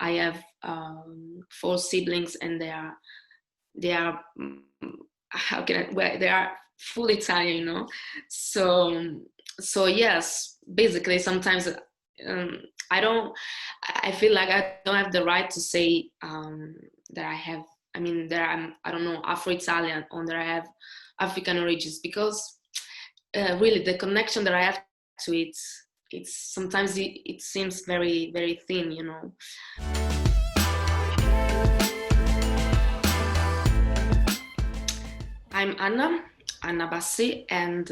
I have four siblings, and they are how can I, well, they are full Italian, you know. So yes, basically sometimes I don't. I feel like I don't have the right to say that I have. I mean, that I don't know, Afro-Italian, or that I have African origins, because really the connection that I have to it, it's sometimes it seems very, very thin, you know. I'm Anna Bassy, and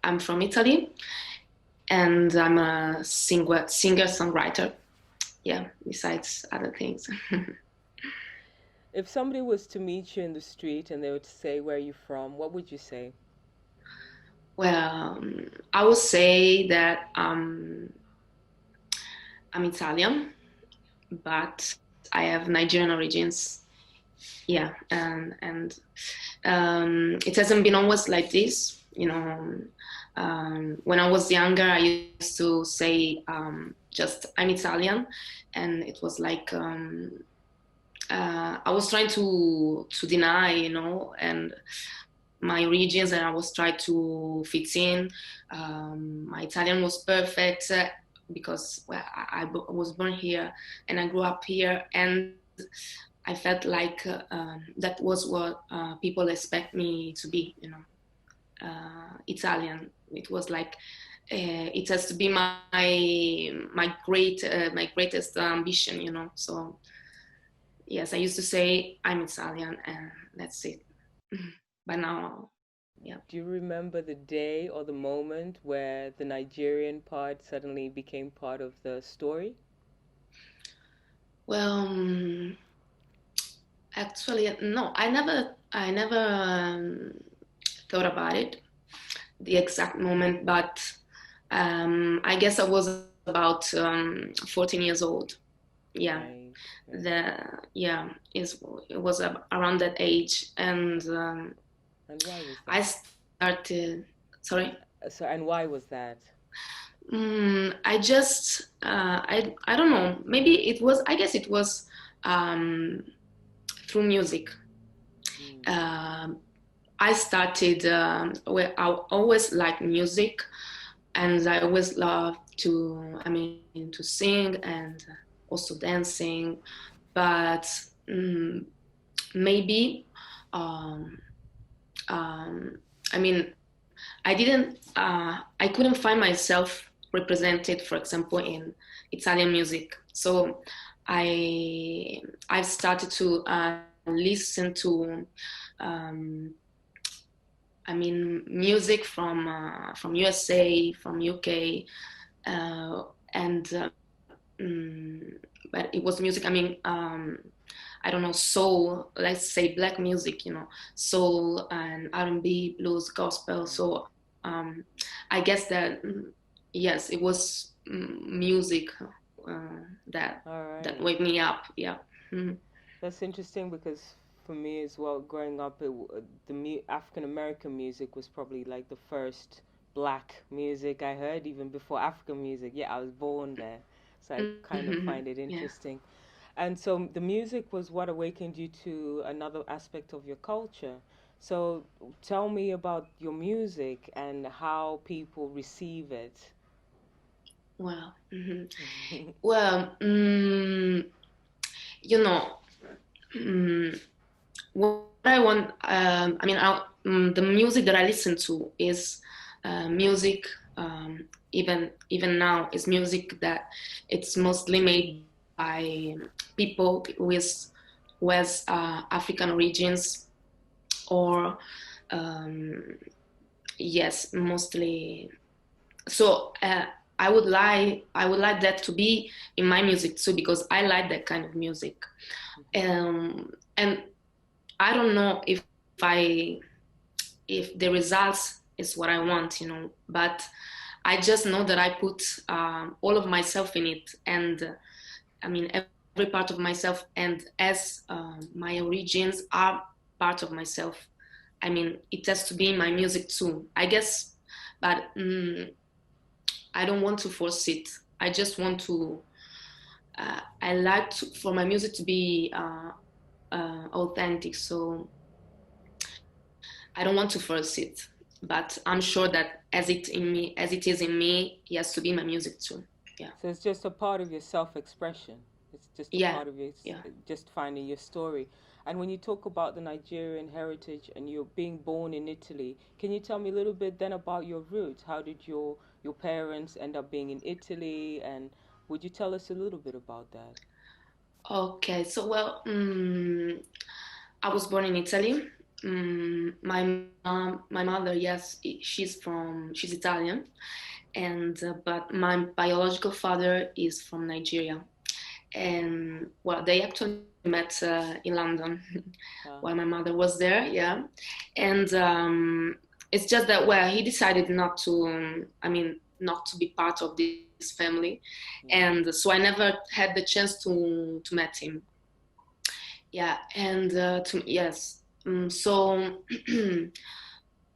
I'm from Italy, and I'm a singer-songwriter. Yeah, besides other things. If somebody was to meet you in the street and they were to say, "Where are you from?" what would you say? Well, I would say that I'm Italian, but I have Nigerian origins. Yeah, and it hasn't been always like this. You know, when I was younger, I used to say just I'm Italian, and it was like I was trying to deny, you know, and my origins, and I was trying to fit in. My Italian was perfect because well, I was born here and I grew up here, and I felt like that was what people expect me to be, you know, Italian. It was like it has to be my greatest ambition, you know. So yes, I used to say I'm Italian, and that's it. But now, yeah. Do you remember the day or the moment where the Nigerian part suddenly became part of the story? Well, actually, no, I never thought about it, the exact moment, but I guess I was about 14 years old. Yeah, Right, right. the yeah, it was around that age, and And why was I that? started. Sorry. So, and why was that? I just I don't know. Maybe it was. I guess it was um, through music. Mm. Um, I started. Well, I always liked music, and I always loved to. I mean, to sing and also dancing. But um, maybe, um, um, I mean, I didn't. I couldn't find myself represented, for example, in Italian music. So I I started to listen to um, I mean, music from USA, from UK, uh, and mm, but it was music. I mean, I don't know, soul. Let's say black music. You know, soul and R&B, blues, gospel. Mm. So I guess that yes, it was music that All that right. wake me up. Yeah. Mm. That's interesting because for me as well, growing up, African American music was probably like the first black music I heard, even before African music. Yeah, I was born there, so I kind of Mm-hmm. find it Yeah. interesting. And so the music was what awakened you to another aspect of your culture. So tell me about your music and how people receive it. Well. Well. You know. Mm, what I want, the music that I listen to is music. Even now, is music that it's mostly made by people with African origins, or um, yes, mostly. So I would like that to be in my music too, because I like that kind of music. And I don't know I if the results is what I want, you know, but I just know that I put all of myself in it, and I mean every part of myself, and as my origins are part of myself. I mean, it has to be in my music too, I guess, but I don't want to force it. I just want I like for my music to be authentic. So I don't want to force it, but I'm sure that as it is in me, it has to be my music too. Yeah, So it's just a part of your self-expression. It's just a yeah, part of your, yeah. just finding your story. And when you talk about the Nigerian heritage and you're being born in Italy, can you tell me a little bit then about your roots? How did your parents end up being in Italy? And would you tell us a little bit about that? Okay, so well, I was born in Italy. My mother, yes, she's Italian, and but my biological father is from Nigeria. And well, they actually met in London Uh, while my mother was there. Yeah, and it's just that well, he decided not to. Not to be part of this family, yeah. and so I never had the chance to meet him. Yeah, and yes, so.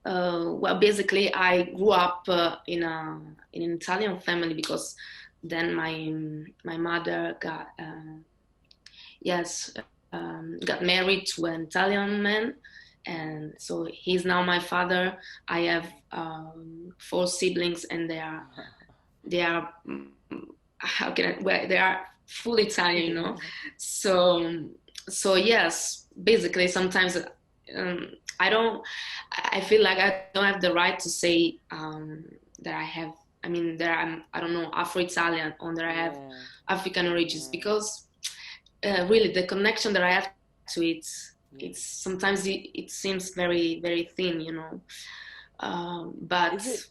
Well, basically, I grew up in an Italian family because then my mother got married to an Italian man, and so he's now my father. I have four siblings, and they are how can I, well, they are full Italian, So yes, basically sometimes I don't. I feel like I don't have the right to say that I have. I mean, that I don't know, Afro-Italian, or that I have Yeah, African origins, yeah. because really the connection that I have to it, Yeah. it's sometimes it seems very very thin, but Is it,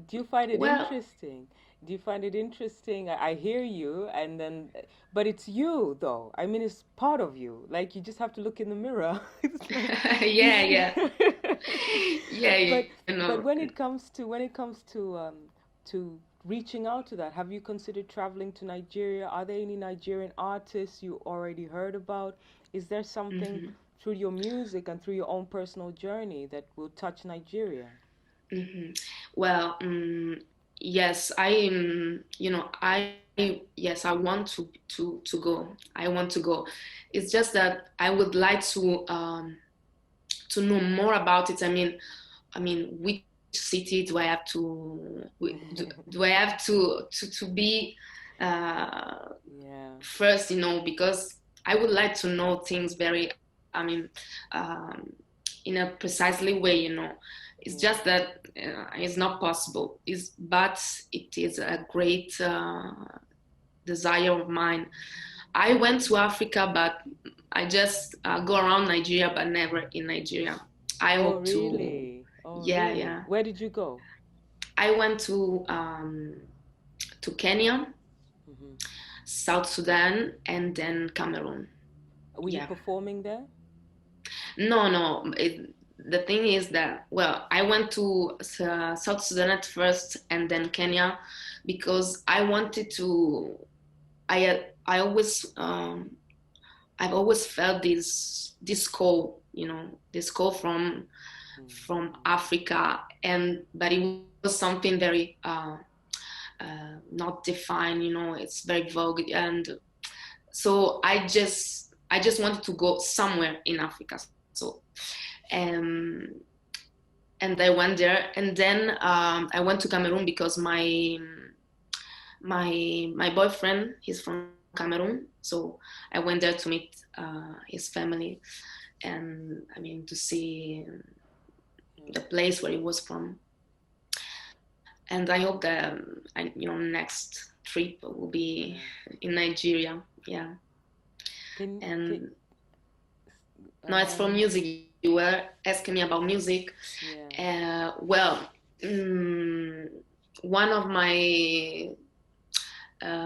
do you find it well. interesting? Do you find it interesting? I hear you, and then, but it's you though. I mean, it's part of you. Like you just have to look in the mirror. It's like, Yeah, yeah, yeah, but when it comes to to reaching out to that, have you considered traveling to Nigeria? Are there any Nigerian artists you already heard about? Is there something hmm through your music and through your own personal journey that will touch Nigeria? hmm well, yes, I want to go. I want to go. It's just that I would like to know more about it. Which city do I have do I have to be Yeah, first, because I would like to know things very, I mean, um, in a precisely way, It's yeah. just that it's not possible. But it is a great desire of mine. I went to Africa, but I just go around Nigeria, but never in Nigeria. I Oh, hope to, really? Oh, yeah, really? yeah. Where did you go? I went to Kenya, Hmm. South Sudan, and then Cameroon. Were you Yeah. performing there? No, no. The thing is that, well, I went to South Sudan at first and then Kenya because I wanted to. I always I've always felt this call, this call from Mm. Africa, and but it was something very not defined. It's very vague, and so I just wanted to go somewhere in Africa. So um, and I went there, and then I went to Cameroon because my boyfriend, he's from Cameroon, so I went there to meet his family, and to see Yeah. the place where he was from. And I hope that next trip will be Yeah. in Nigeria. Yeah. Can And now, as for um music, you were asking me about music. yeah. Well, mm, one of my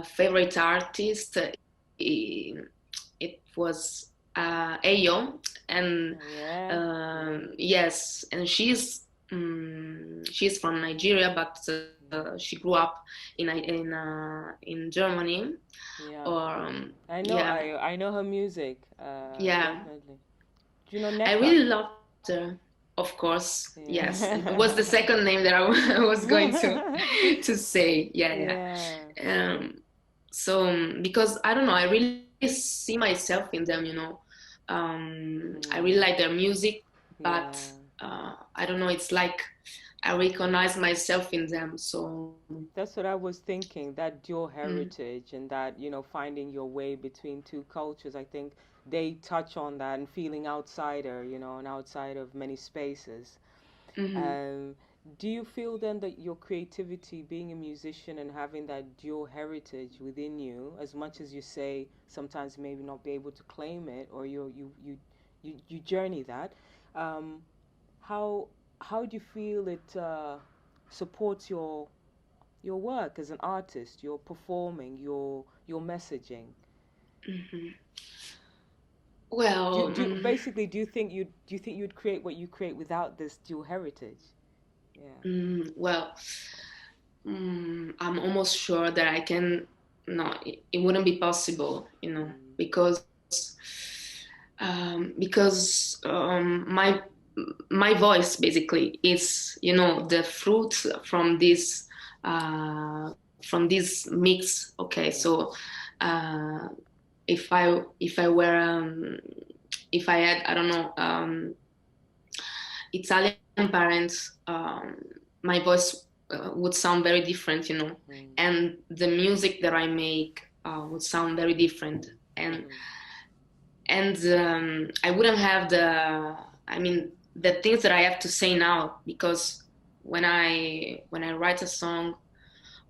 favorite artists, it was Ayo, and Oh, yeah. Yeah. yes, and she's from Nigeria, but she grew up in Germany, Yeah. or yeah, I know her music. yeah. Definitely. Do you know I Neka? really loved her, of course. Yes, it was the Yeah. second name that I was going to say. Yeah, Yeah. yeah. So because I don't know, I really see myself in them, I really Mm. like their music, but Yeah. I don't know, it's like I recognize myself in them. So That's what I was thinking, that dual mm, heritage and that, finding your way between two cultures. I think they touch on that and feeling outsider, and outside of many spaces. mhm. Um, do you feel then that your creativity, being a musician and having that dual heritage within you, as much as you say sometimes maybe not be able to claim it, or you journey that, um, how how do you feel it supports your work as an artist, your performing, your messaging? Mhm. Well, Basically, do you think you'd create what you create without this dual heritage? Yeah. well, I'm almost sure that I can. No, it wouldn't be possible, Mm. because my voice basically is, the fruit uh, from this mix. Okay, Yeah. so uh, if I were if I had, I don't know, Italian parents, my voice would sound very different, Mm. and the music that I make would sound very different, Mhm. and I wouldn't have I mean, the things that I have to say now, because when I write a song,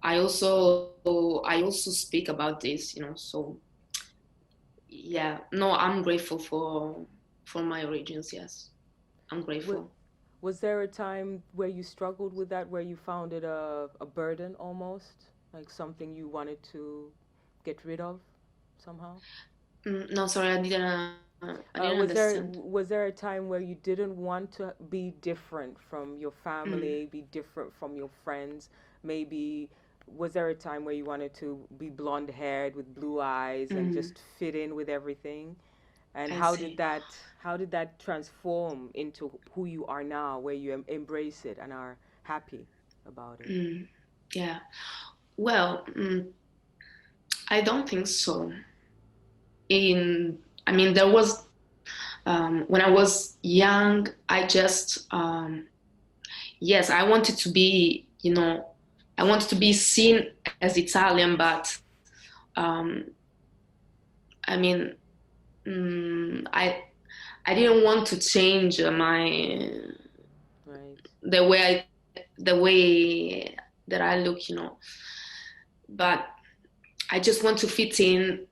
I also speak about this, So yeah, no, I'm grateful for my origins. Yes, I'm Was, grateful. was there a time where you struggled with that, where you found it a burden almost, like something you wanted to get rid of somehow? No, sorry, I didn't Was there understand. was there a time where you didn't want to be different from your Mm, family, be different from your friends? Maybe was there a time where you wanted to be blonde haired with blue eyes and mm, just fit in with everything? And I how did see. that transform into who you are now, where you embrace it and are happy about it? Mm, yeah. Well, I don't think so. I mean, there was when I was young, I just yes, I wanted to be, I wanted to be seen as Italian, but um, I mean, I didn't want to change Right. the way the way that I look, but I just want to fit in.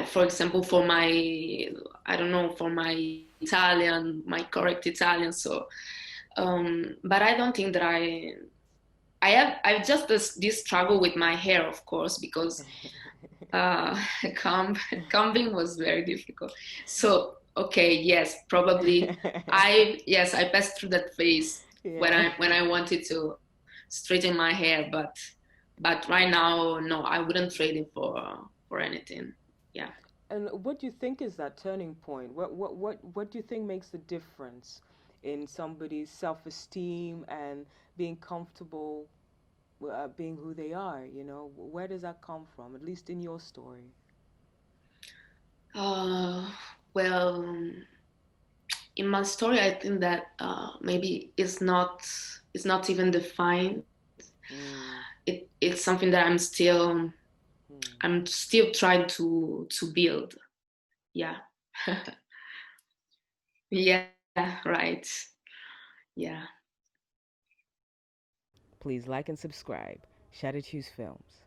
For example, I don't know, for my Italian, my correct Italian. So, but I don't think that I've just this struggle with my hair, of course, because uh, comb, combing was very difficult. So, okay, yes, probably yes, I passed through that phase when Yeah. I wanted to straighten my hair, but right now, no, I wouldn't trade it for anything. Yeah. And what do you think is that turning point? What do you think makes the difference in somebody's self-esteem and being comfortable being who they are? Where does that come from? At least in your story. Uh, well, in my story, I think that maybe it's not even defined. Mm, It's something that mm. I'm still trying to build. Yeah. Yeah, right. Yeah. Please like and subscribe. Shadow Choose Films.